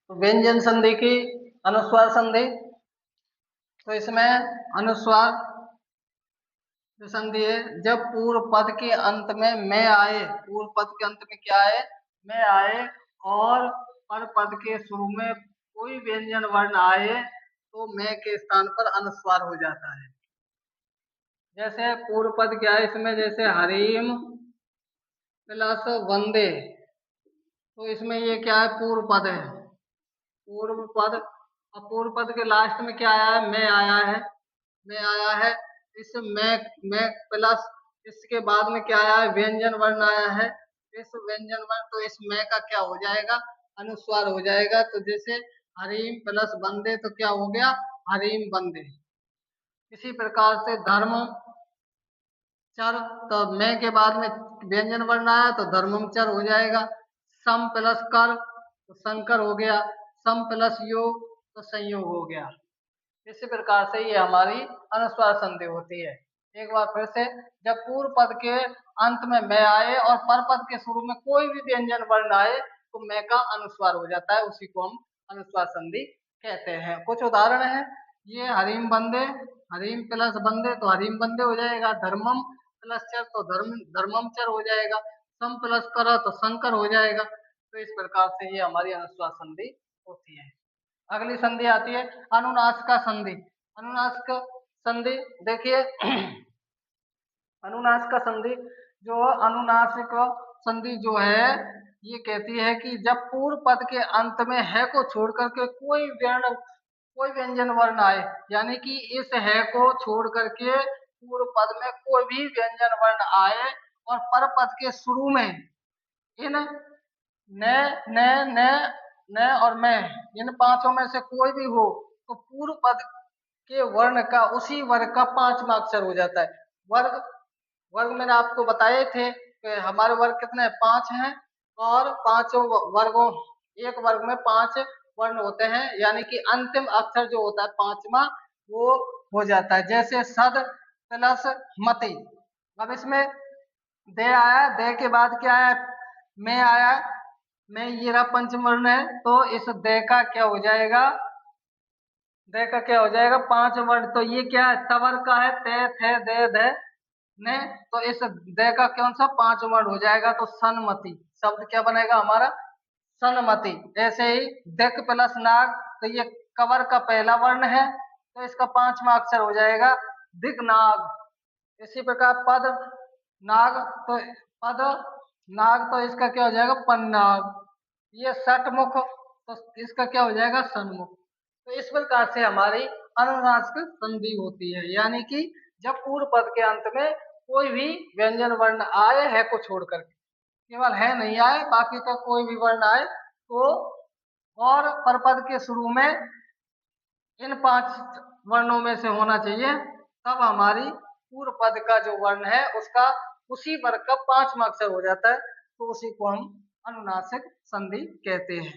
तो व्यंजन संधि की अनुस्वार संधि, तो इसमें अनुस्वार जो संधि है, जब पूर्व पद के अंत में मैं आए, पूर्व पद के अंत में क्या आए, मैं आए, और पर पद के शुरू में कोई व्यंजन वर्ण आए तो मैं के स्थान पर अनुस्वार हो जाता है। जैसे पूर्व पद क्या है इसमें, जैसे हरीम प्लस वंदे, तो इसमें ये क्या है, पूर्व पद है, पूर्व पद। और पूर्व पद के लास्ट में क्या आया है, मैं आया है, मैं आया है। इस मैं प्लस इसके बाद में क्या आया है, व्यंजन वर्ण आया है। इस व्यंजन वर्ण, तो इस मैं का क्या हो जाएगा, अनुस्वार हो जाएगा। तो जैसे हरीम प्लस बंदे, तो क्या हो गया, हरीम बंदे। इसी प्रकार से धर्म चर, तो मैं के बाद में व्यंजन वर्ण आया तो धर्मम चर हो जाएगा। सम प्लस कर तो संकर हो गया, सम प्लस योग तो संयोग हो गया। इसी प्रकार से ये हमारी अनुस्वार संधि होती है। एक बार फिर से, जब पूर्व पद के अंत में मैं आए और पर पद के शुरू में कोई भी व्यंजन वर्ण आए तो मैं का अनुस्वार हो जाता है, उसी को हम अनुस्वार संधि कहते हैं। कुछ उदाहरण है, ये हरीम बंदे, हरीम प्लस बंदे तो हरीम बंदे हो जाएगा। धर्मम प्लस चर तो धर्मम चर हो जाएगा। सम प्लस कर तो संकर हो जाएगा। तो इस प्रकार से ये हमारी अनुस्वार संधि होती है। अगली संधि आती है अनुनासिका संधि। अनुनासिक संधि देखिए, अनुनासिक संधि, जो अनुनासिक संधि जो है, ये कहती है कि जब पूर्व पद के अंत में है को छोड़ करके कोई व्यंजन वर्ण आए, यानी कि इस है को छोड़ करके पूर्व पद में कोई भी व्यंजन वर्ण आए और पर पद के शुरू में इन न न न न और मैं, इन पांचों में से कोई भी हो तो पूर्व पद के वर्ण का, उसी वर्ग का पांचवा अक्षर हो जाता है। वर्ग, वर्ग मैंने आपको बताए थे कि हमारे वर्ग कितने हैं, 5 हैं। और पांचों वर्गों, एक वर्ग में 5 वर्ण होते हैं, यानी कि अंतिम अक्षर जो होता है पांचवा, वो हो जाता है। जैसे सद प्लस मति, अब इसमें दे आया, दे के बाद क्या आया, मैं आया, मैं ये रहा पंचम वर्ण है, तो इस दे का क्या हो जाएगा, दे का क्या हो जाएगा, 5 वर्ण। तो ये क्या है, तवर का है, ते थे दे दे ने, तो इस दे का कौन सा 5 वर्ण हो जाएगा, तो सन्मति शब्द क्या बनेगा हमारा, सन्मति। ऐसे ही दिक प्लस नाग, तो ये कवर का पहला वर्ण है, तो इसका 5वां अक्षर हो जाएगा दिग्नाग। इसी प्रकार पद नाग, तो पद नाग, तो इसका क्या हो जाएगा, पन्नाग। ये सटमुख, तो इसका क्या हो जाएगा, सन्मुख। तो इस प्रकार से हमारी अनुनासिक संधि होती है, यानी कि जब पूर्व पद के अंत में कोई भी व्यंजन वर्ण आए है को छोड़ करके, केवल है नहीं आए, बाकी का कोई भी वर्ण आए तो, और परपद के शुरू में इन 5 वर्णों में से होना चाहिए, तब हमारी पूर्व पद का जो वर्ण है उसका उसी वर्ग का 5वां अक्षर हो जाता है, तो उसी को हम अनुनासिक संधि कहते हैं।